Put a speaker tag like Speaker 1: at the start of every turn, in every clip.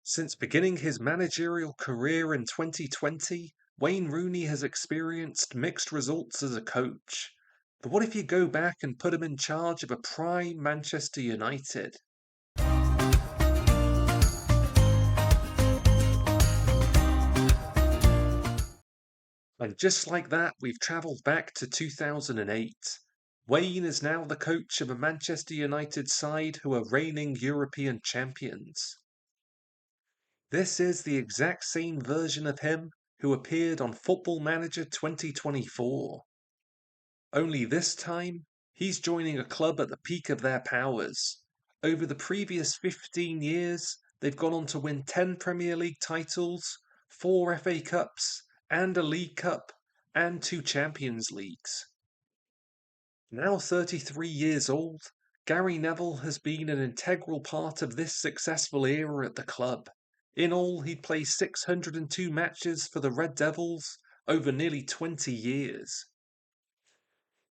Speaker 1: Since beginning his managerial career in 2020, Wayne Rooney has experienced mixed results as a coach. But what if you go back and put him in charge of a prime Manchester United? And just like that, we've travelled back to 2008. Wayne is now the coach of a Manchester United side who are reigning European champions. This is the exact same version of him who appeared on Football Manager 2024. Only this time, he's joining a club at the peak of their powers. Over the previous 15 years, they've gone on to win 10 Premier League titles, 4 FA Cups, and a League Cup, and 2 Champions Leagues. Now 33 years old, Gary Neville has been an integral part of this successful era at the club. In all, he played 602 matches for the Red Devils over nearly 20 years.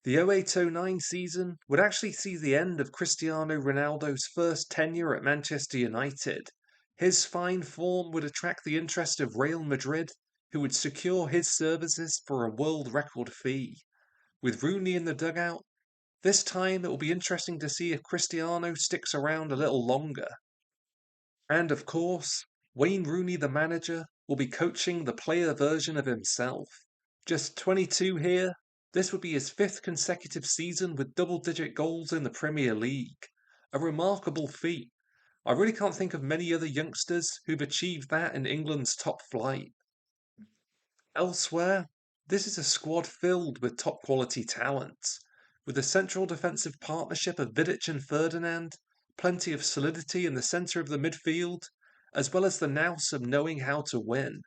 Speaker 1: The 08-09 season would actually see the end of Cristiano Ronaldo's first tenure at Manchester United. His fine form would attract the interest of Real Madrid, who would secure his services for a world record fee. With Rooney in the dugout, this time it will be interesting to see if Cristiano sticks around a little longer. And of course, Wayne Rooney, the manager, will be coaching the player version of himself. Just 22 here, this would be his 5th consecutive season with double-digit goals in the Premier League. A remarkable feat. I really can't think of many other youngsters who've achieved that in England's top flight. Elsewhere, this is a squad filled with top quality talent. With a central defensive partnership of Vidic and Ferdinand, plenty of solidity in the centre of the midfield, as well as the nous of knowing how to win.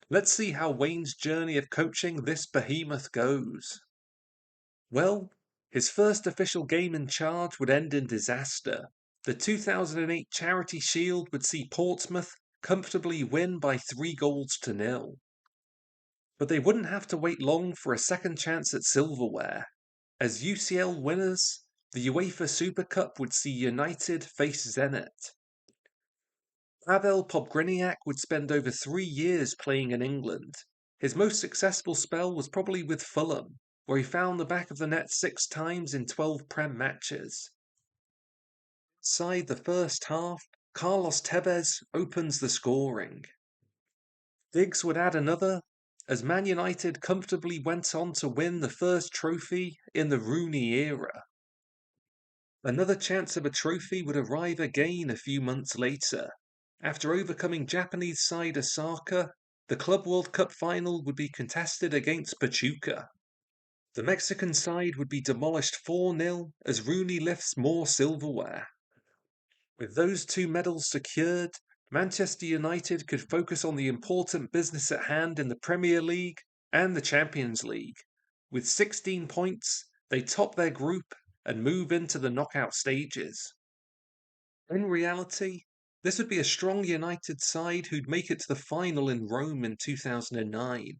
Speaker 1: Let's see how Wayne's journey of coaching this behemoth goes. Well, his first official game in charge would end in disaster. The 2008 Charity Shield would see Portsmouth comfortably win by 3-0. But they wouldn't have to wait long for a second chance at silverware. As UCL winners, the UEFA Super Cup would see United face Zenit. Pavel Pobgryniak would spend over 3 years playing in England. His most successful spell was probably with Fulham, where he found the back of the net 6 times in 12 Prem matches. Inside the first half, Carlos Tevez opens the scoring. Diggs would add another, as Man United comfortably went on to win the first trophy in the Rooney era. Another chance of a trophy would arrive again a few months later. After overcoming Japanese side Osaka, the Club World Cup final would be contested against Pachuca. The Mexican side would be demolished 4-0 as Rooney lifts more silverware. With those 2 medals secured, Manchester United could focus on the important business at hand in the Premier League and the Champions League. With 16 points, they top their group and move into the knockout stages. In reality, this would be a strong United side who'd make it to the final in Rome in 2009,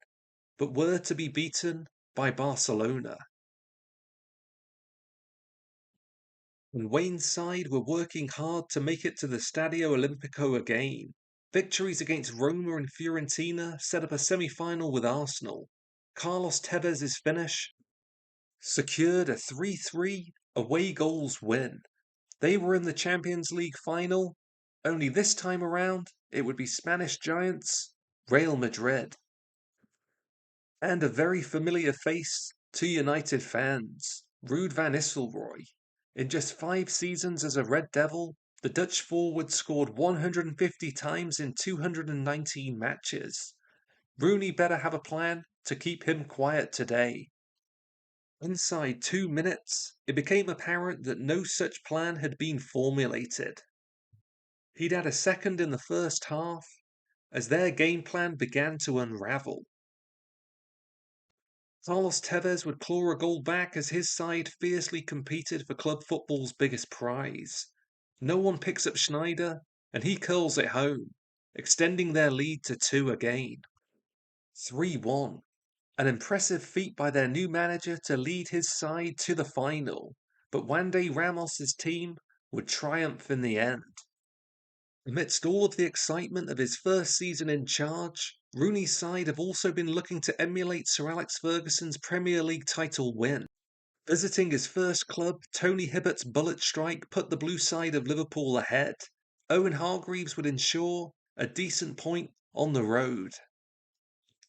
Speaker 1: but were to be beaten by Barcelona. And Wayne's side were working hard to make it to the Stadio Olimpico again. Victories against Roma and Fiorentina set up a semi-final with Arsenal. Carlos Tevez's finish secured a 3-3 away goals win. They were in the Champions League final, only this time around it would be Spanish giants Real Madrid. And a very familiar face to United fans, Ruud van Nistelrooy. In just 5 seasons as a Red Devil, the Dutch forward scored 150 times in 219 matches. Rooney better have a plan to keep him quiet today. Inside 2 minutes, it became apparent that no such plan had been formulated. He'd add a second in the first half as their game plan began to unravel. Carlos Tevez would claw a goal back as his side fiercely competed for club football's biggest prize. No one picks up Schneider, and he curls it home, extending their lead to 2 again. 3-1. An impressive feat by their new manager to lead his side to the final, but Juande Ramos's team would triumph in the end. Amidst all of the excitement of his first season in charge, Rooney's side have also been looking to emulate Sir Alex Ferguson's Premier League title win. Visiting his first club, Tony Hibbert's bullet strike put the blue side of Liverpool ahead. Owen Hargreaves would ensure a decent point on the road.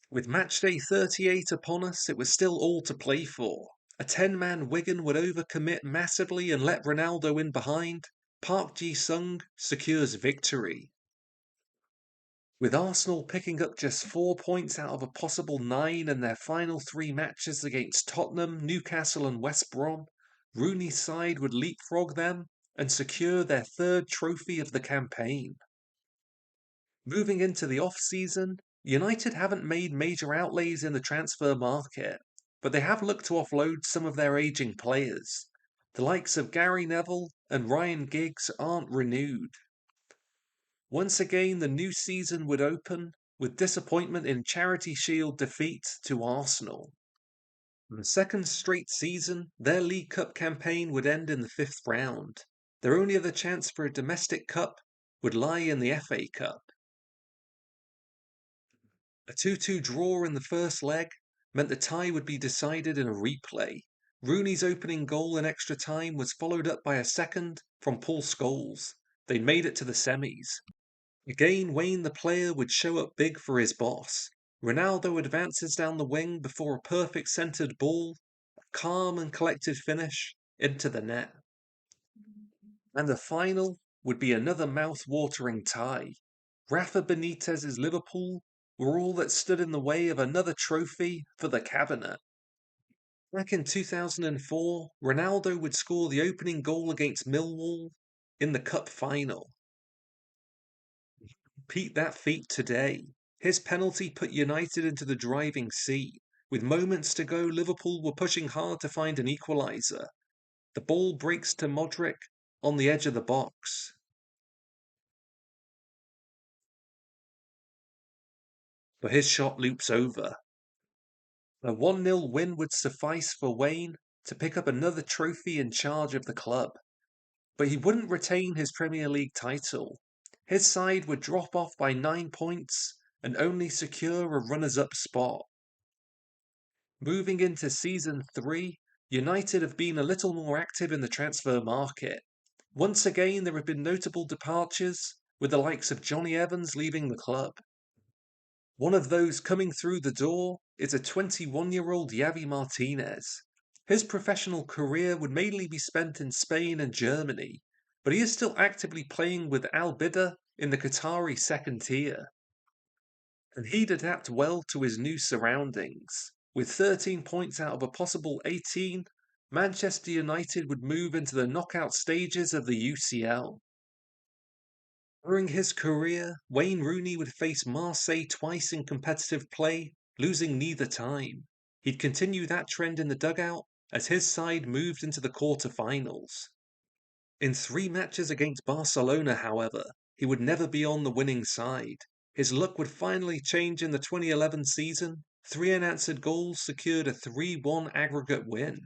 Speaker 1: With matchday 38 upon us, it was still all to play for. A 10-man Wigan would overcommit massively and let Ronaldo in behind. Park Ji-sung secures victory. With Arsenal picking up just 4 points out of a possible 9 in their final 3 matches against Tottenham, Newcastle and West Brom, Rooney's side would leapfrog them and secure their 3rd trophy of the campaign. Moving into the off-season, United haven't made major outlays in the transfer market, but they have looked to offload some of their aging players. The likes of Gary Neville and Ryan Giggs aren't renewed. Once again, the new season would open with disappointment in Charity Shield defeat to Arsenal. For the 2nd straight season, their League Cup campaign would end in the 5th round. Their only other chance for a domestic cup would lie in the FA Cup. A 2-2 draw in the first leg meant the tie would be decided in a replay. Rooney's opening goal in extra time was followed up by a second from Paul Scholes. They made it to the semis. Again, Wayne the player would show up big for his boss. Ronaldo advances down the wing before a perfect centred ball, a calm and collected finish into the net. And the final would be another mouth-watering tie. Rafa Benitez's Liverpool were all that stood in the way of another trophy for the cabinet. Back in 2004, Ronaldo would score the opening goal against Millwall in the cup final. Repeat that feat today. His penalty put United into the driving seat. With moments to go, Liverpool were pushing hard to find an equaliser. The ball breaks to Modric on the edge of the box. But his shot loops over. A 1-0 win would suffice for Wayne to pick up another trophy in charge of the club. But he wouldn't retain his Premier League title. His side would drop off by 9 points and only secure a runners-up spot. Moving into Season 3, United have been a little more active in the transfer market. Once again, there have been notable departures, with the likes of Johnny Evans leaving the club. One of those coming through the door is a 21-year-old Javi Martinez. His professional career would mainly be spent in Spain and Germany, but he is still actively playing with Al Bidder in the Qatari second tier. And he'd adapt well to his new surroundings. With 13 points out of a possible 18, Manchester United would move into the knockout stages of the UCL. During his career, Wayne Rooney would face Marseille twice in competitive play, losing neither time. He'd continue that trend in the dugout as his side moved into the quarter-finals. In 3 matches against Barcelona, however, he would never be on the winning side. His luck would finally change in the 2011 season. 3 unanswered goals secured a 3-1 aggregate win.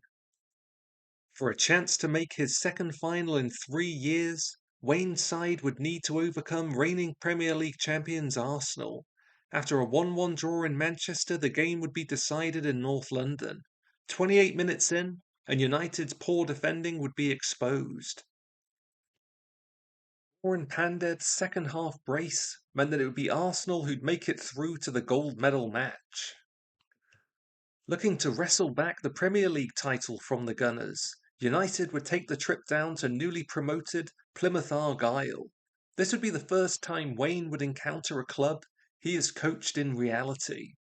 Speaker 1: For a chance to make his second final in 3 years, Wayne's side would need to overcome reigning Premier League champions Arsenal. After a 1-1 draw in Manchester, the game would be decided in North London. 28 minutes in, and United's poor defending would be exposed. Warren Pandev's second half brace meant that it would be Arsenal who'd make it through to the gold medal match. Looking to wrestle back the Premier League title from the Gunners, United would take the trip down to newly promoted Plymouth Argyle. This would be the first time Wayne would encounter a club he has coached in reality.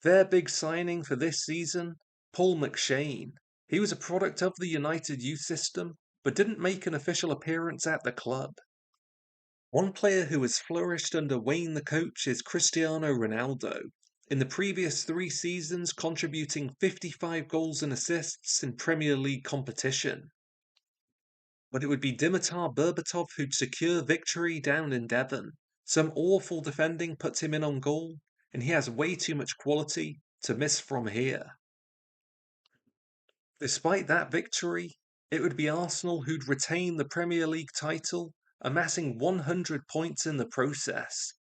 Speaker 1: Their big signing for this season, Paul McShane. He was a product of the United youth system, but didn't make an official appearance at the club. One player who has flourished under Wayne the coach is Cristiano Ronaldo. In the previous 3 seasons, contributing 55 goals and assists in Premier League competition. But it would be Dimitar Berbatov who'd secure victory down in Devon. Some awful defending puts him in on goal, and he has way too much quality to miss from here. Despite that victory, it would be Arsenal who'd retain the Premier League title amassing 100 points in the process.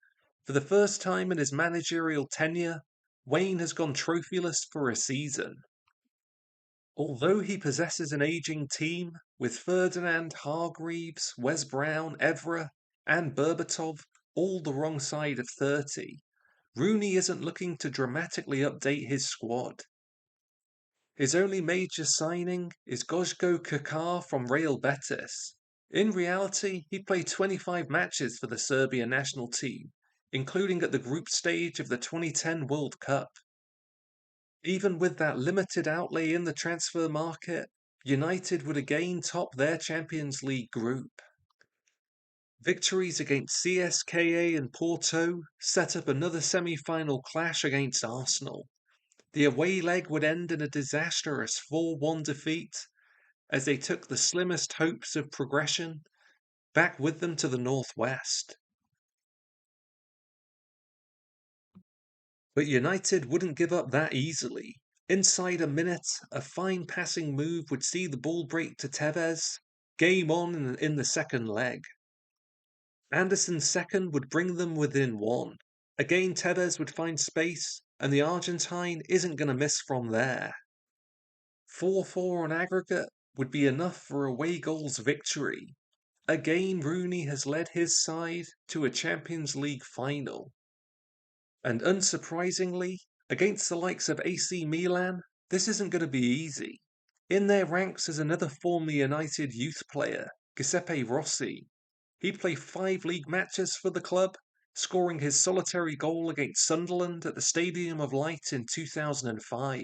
Speaker 1: For the first time in his managerial tenure, Wayne has gone trophyless for a season. Although he possesses an aging team with Ferdinand, Hargreaves, Wes Brown, Evra, and Berbatov all the wrong side of 30, Rooney isn't looking to dramatically update his squad. His only major signing is Gojko Kakar from Real Betis. In reality, he played 25 matches for the Serbian national team, including at the group stage of the 2010 World Cup. Even with that limited outlay in the transfer market, United would again top their Champions League group. Victories against CSKA and Porto set up another semi-final clash against Arsenal. The away leg would end in a disastrous 4-1 defeat as they took the slimmest hopes of progression back with them to the northwest. But United wouldn't give up that easily. Inside a minute, a fine passing move would see the ball break to Tevez. Game on in the second leg. Anderson's second would bring them within one. Again, Tevez would find space, and the Argentine isn't going to miss from there. 4-4 on aggregate would be enough for away goals victory. Again, Rooney has led his side to a Champions League final. And unsurprisingly, against the likes of AC Milan, this isn't going to be easy. In their ranks is another formerly United youth player, Giuseppe Rossi. He played 5 league matches for the club, scoring his solitary goal against Sunderland at the Stadium of Light in 2005.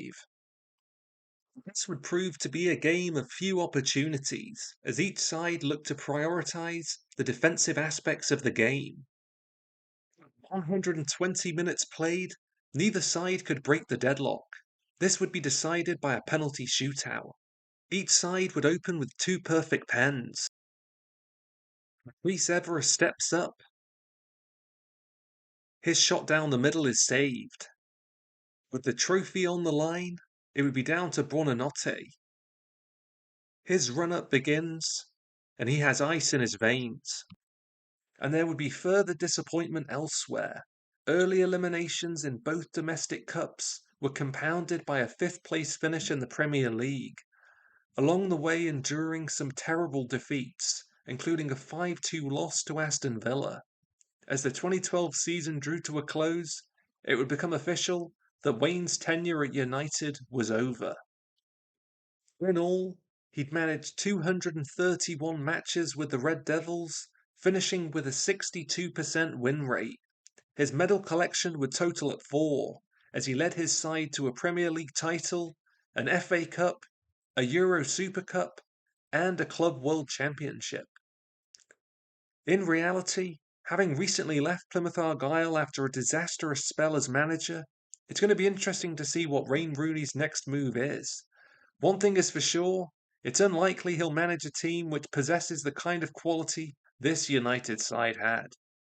Speaker 1: This would prove to be a game of few opportunities, as each side looked to prioritise the defensive aspects of the game. 120 minutes played, neither side could break the deadlock. This would be decided by a penalty shootout. Each side would open with 2 perfect pens. Reece Evra steps up. His shot down the middle is saved. With the trophy on the line, it would be down to Buonanotte. His run-up begins, and he has ice in his veins. And there would be further disappointment elsewhere. Early eliminations in both domestic cups were compounded by a 5th place finish in the Premier League. Along the way enduring some terrible defeats, including a 5-2 loss to Aston Villa. As the 2012 season drew to a close, it would become official that Wayne's tenure at United was over. In all, he'd managed 231 matches with the Red Devils, finishing with a 62% win rate. His medal collection would total at 4, as he led his side to a Premier League title, an FA Cup, a Euro Super Cup, and a Club World Championship. In reality, having recently left Plymouth Argyle after a disastrous spell as manager, it's going to be interesting to see what Wayne Rooney's next move is. One thing is for sure, it's unlikely he'll manage a team which possesses the kind of quality this United side had.